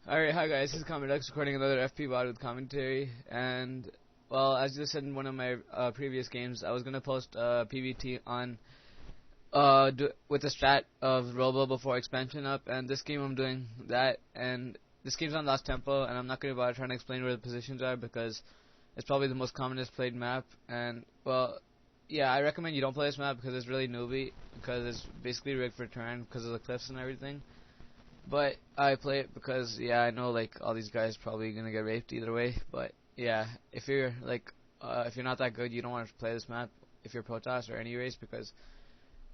Alright, hi guys, this is Comedex recording another FP VOD with commentary, and, well, as I said in one of my previous games, I was gonna post PvT on, with the strat of robo before expansion up, and this game I'm doing that, and this game's on Lost Temple, and I'm not gonna bother trying to explain where the positions are, because it's probably the most commonest played map, and, well, yeah, I recommend you don't play this map, because it's really newbie, because it's basically rigged for turn, because of the cliffs and everything. But I play it because, yeah, I know, like, all these guys probably gonna get raped either way. But, yeah, if you're, like, if you're not that good, you don't want to play this map if you're Protoss or any race, because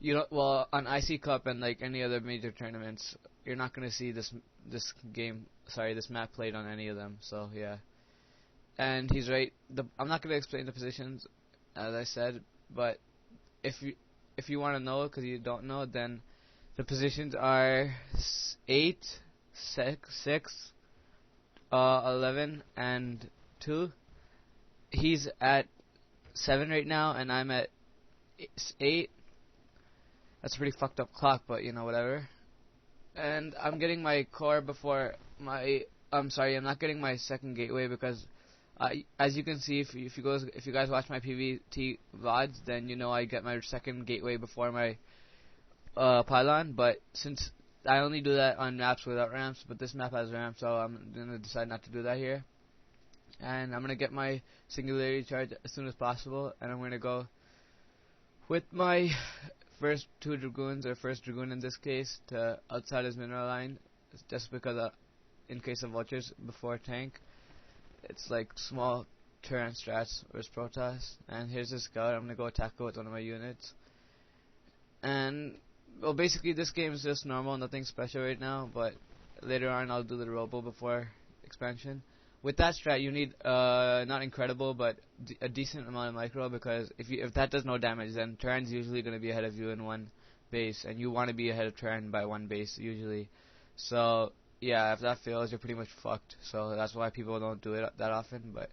you don't, well, on IC Cup and, like, any other major tournaments, you're not gonna see this this map played on any of them, so, yeah. And he's right, I'm not gonna explain the positions, as I said, but if you want to know, because you don't know, then the positions are 8, 6, 11, and 2. He's at 7 right now, and I'm at 8. That's a pretty fucked up clock, but you know, whatever. And I'm getting my core before my. I'm sorry, I'm not getting my second gateway because, as you can see, if you guys watch my PvT VODs, then you know I get my second gateway before my pylon, but since I only do that on maps without ramps, but this map has ramps, so I'm gonna decide not to do that here. And I'm gonna get my singularity charge as soon as possible, and I'm gonna go with my first 2 dragoons, or first dragoon in this case, to outside his mineral line, just because in case of vultures before tank, it's like small turn strats versus Protoss. And here's the scout. I'm gonna go attack it with one of my units, and well, basically this game is just normal, nothing special right now, but later on I'll do the robo before expansion. With that strat, you need not incredible, but a decent amount of micro, because if that does no damage, then Terran's usually going to be ahead of you in one base, and you want to be ahead of Terran by one base usually. So yeah, if that fails, you're pretty much fucked. So that's why people don't do it that often. But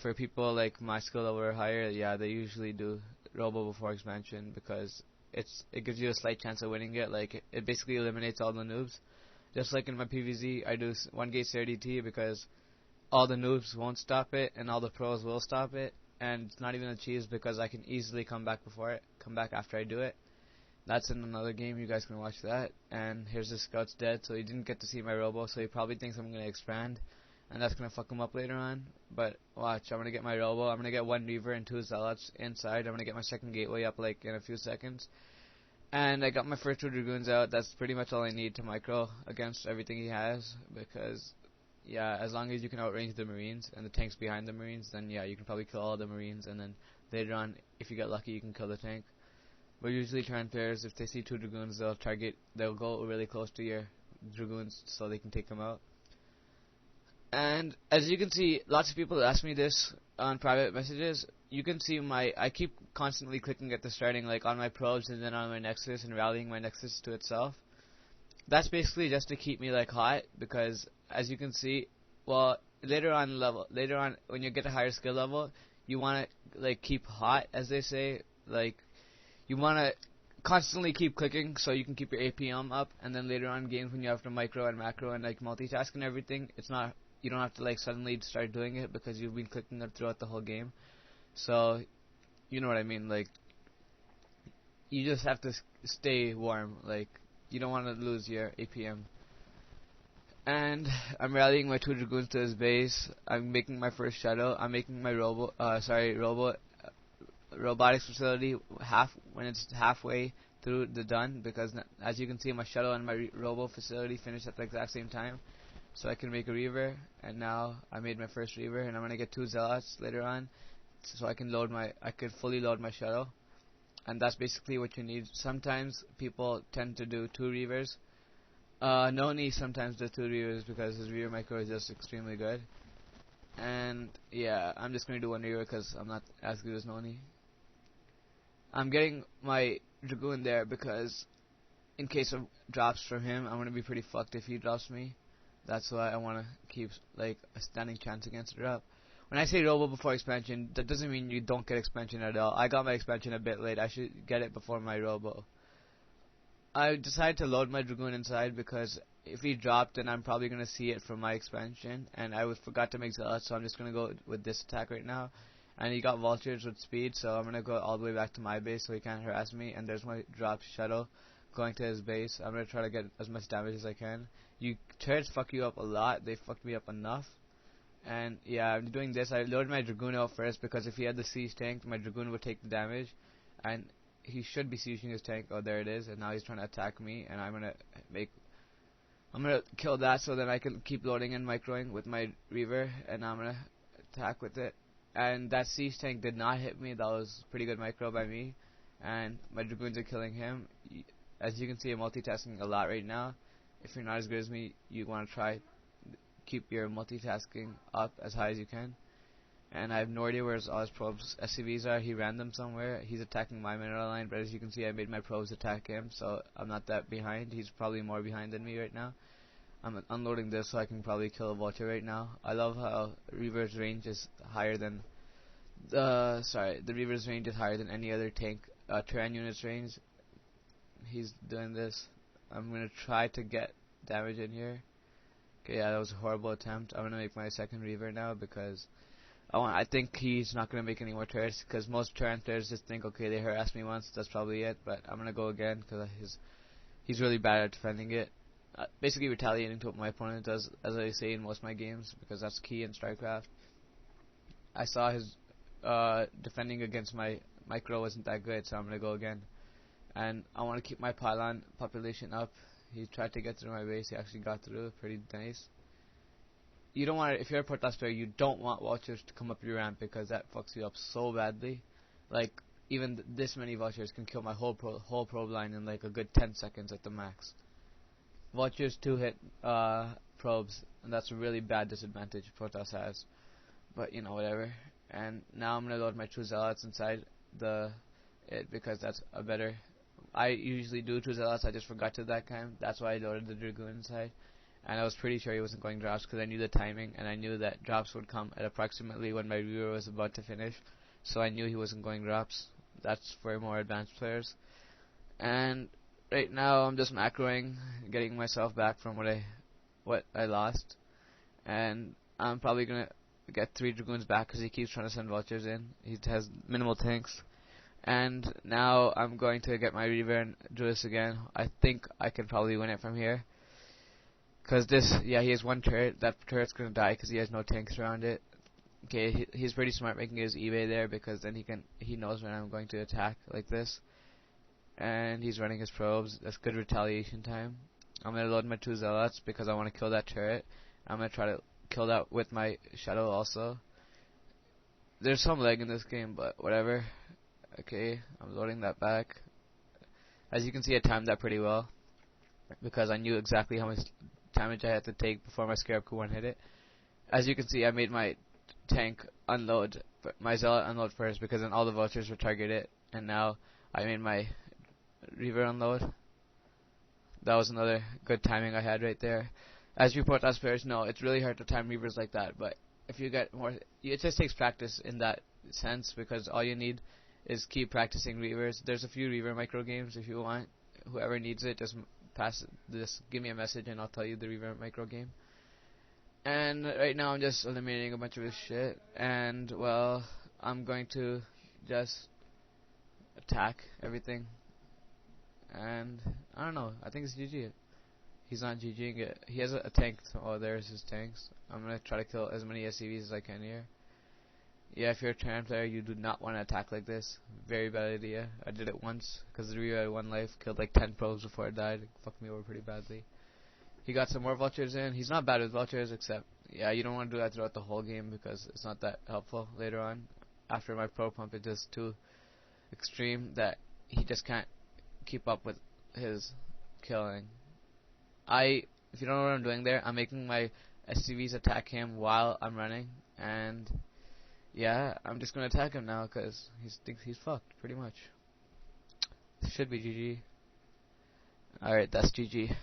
for people like my skill level or higher, yeah, they usually do robo before expansion, because it gives you a slight chance of winning it. Like, it basically eliminates all the noobs. Just like in my PvZ, I do 1 gate CRDT because all the noobs won't stop it and all the pros will stop it, and it's not even a cheese because I can easily come back after I do it. That's in another game, you guys can watch that. And here's the scout's dead, so he didn't get to see my robo, so he probably thinks I'm gonna expand, and that's gonna fuck him up later on. But watch, I'm gonna get my robo, I'm gonna get 1 reaver and 2 zealots inside, I'm gonna get my second gateway up like in a few seconds. And I got my first 2 dragoons out. That's pretty much all I need to micro against everything he has, because yeah, as long as you can outrange the marines and the tanks behind the marines, then yeah, you can probably kill all the marines, and then later on, if you get lucky, you can kill the tank. But usually Terran players, if they see 2 dragoons, they'll go really close to your dragoons so they can take them out. And as you can see, lots of people ask me this on private messages. You can see I keep constantly clicking at the starting, like on my probes and then on my nexus, and rallying my nexus to itself. That's basically just to keep me like hot, because as you can see, well, later on when you get a higher skill level, you want to like keep hot, as they say. Like, you want to constantly keep clicking so you can keep your APM up, and then later on games when you have to micro and macro and like multitask and everything, you don't have to like suddenly start doing it because you've been clicking it throughout the whole game. So you know what I mean, like, you just have to stay warm, like, you don't want to lose your APM. And I'm rallying my 2 dragoons to his base. I'm making my first shuttle. I'm making my robotics facility when it's halfway through the done, because as you can see, my shuttle and my robo facility finished at the exact same time, so I can make a reaver. And now I made my first reaver, and I'm gonna get 2 zealots later on, so I can fully load my shuttle. And that's basically what you need. Sometimes people tend to do 2 reavers. Noni sometimes does 2 reavers because his reaver micro is just extremely good. And yeah, I'm just gonna do 1 reaver because I'm not as good as Noni. I'm getting my dragoon there because in case of drops from him, I'm gonna be pretty fucked if he drops me. That's why I wanna keep like a standing chance against a drop. When I say robo before expansion, that doesn't mean you don't get expansion at all. I got my expansion a bit late. I should get it before my robo. I decided to load my dragoon inside because if he dropped, then I'm probably gonna see it from my expansion, and forgot to make zealots, so I'm just gonna go with this attack right now. And he got vultures with speed, so I'm gonna go all the way back to my base so he can't harass me. And there's my drop shuttle going to his base. I'm gonna try to get as much damage as I can. You turrets fuck you up a lot. They fucked me up enough. And yeah, I'm doing this. I loaded my Dragoon out first because if he had the siege tank, my Dragoon would take the damage. And he should be sieging his tank. Oh, there it is. And now he's trying to attack me. And I'm gonna kill that so that I can keep loading and microing with my Reaver. And I'm gonna attack with it. And that siege tank did not hit me. That was pretty good micro by me. And my Dragoons are killing him. As you can see, I'm multitasking a lot right now. If you're not as good as me, you want to try keep your multitasking up as high as you can. And I have no idea where all his probes SCVs are. He ran them somewhere. He's attacking my mineral line, but as you can see, I made my probes attack him, so I'm not that behind. He's probably more behind than me right now. I'm unloading this so I can probably kill a vulture right now. I love how Reaver's range is higher than the Reaver's range is higher than any other tank Terran unit's range. He's doing this. I'm gonna try to get damage in here. Okay, yeah, that was a horrible attempt. I'm gonna make my second Reaver now because I think he's not gonna make any more turrets because most Terran players just think, okay, they harassed me once, that's probably it. But I'm gonna go again because he's really bad at defending it. Basically retaliating to what my opponent does, as I say in most of my games, because that's key in Starcraft. I saw his defending against my micro wasn't that good, so I'm gonna go again. And I want to keep my pylon population up. He tried to get through my base. He actually got through. Pretty nice. You don't want, if you're a Protoss player, you don't want vultures to come up your ramp because that fucks you up so badly. Like even this many vultures can kill my whole probe line in like a good 10 seconds at the max. Vultures 2-hit probes, and that's a really bad disadvantage Protoss has. But you know, whatever. And now I'm gonna load my true zealots inside it because that's a better. I usually do true zealots. I just forgot to that time. That's why I loaded the Dragoon inside. And I was pretty sure he wasn't going drops because I knew the timing and I knew that drops would come at approximately when my Reaver was about to finish. So I knew he wasn't going drops. That's for more advanced players. And right now I'm just macroing, getting myself back from what I lost. And I'm probably gonna get 3 Dragoons back because he keeps trying to send vultures in. He has minimal tanks. And now I'm going to get my Reaver and do this again. I think I can probably win it from here. Cause he has 1 turret. That turret's gonna die because he has no tanks around it. Okay, he's pretty smart making his eBay there because then he knows when I'm going to attack like this. And he's running his probes. That's good retaliation time. I'm gonna load my 2 zealots because I want to kill that turret. I'm gonna try to kill that with my shuttle also. There's some lag in this game, but whatever. Okay, I'm loading that back. As you can see, I timed that pretty well because I knew exactly how much damage I had to take before my Scarab could one-hit it. As you can see, I made my tank unload, my zealot unload first because then all the vultures would target it. And now I made my Reaver unload. That was another good timing I had right there. As you Protoss players know, it's really hard to time Reavers like that, but if you get more, it just takes practice in that sense because all you need is keep practicing Reavers. There's a few Reaver micro games if you want. Whoever needs it, just give me a message and I'll tell you the Reaver micro game. And right now I'm just eliminating a bunch of his shit. And well, I'm going to just attack everything. And I don't know. I think it's GG. He's not GGing it. He has a tank. Oh, there's his tanks. I'm gonna try to kill as many SCVs as I can here. Yeah, if you're a Terran player, you do not want to attack like this. Very bad idea. I did it once because the Reaver had 1 life, killed like 10 probes before it died. It fucked me over pretty badly. He got some more vultures in. He's not bad with vultures, except yeah, you don't want to do that throughout the whole game because it's not that helpful later on. After my pro pump, it's just too extreme that he just can't keep up with his killing. If you don't know what I'm doing there, I'm making my SCVs attack him while I'm running, and yeah, I'm just gonna attack him now because he thinks he's fucked, pretty much. Should be GG. Alright, that's GG.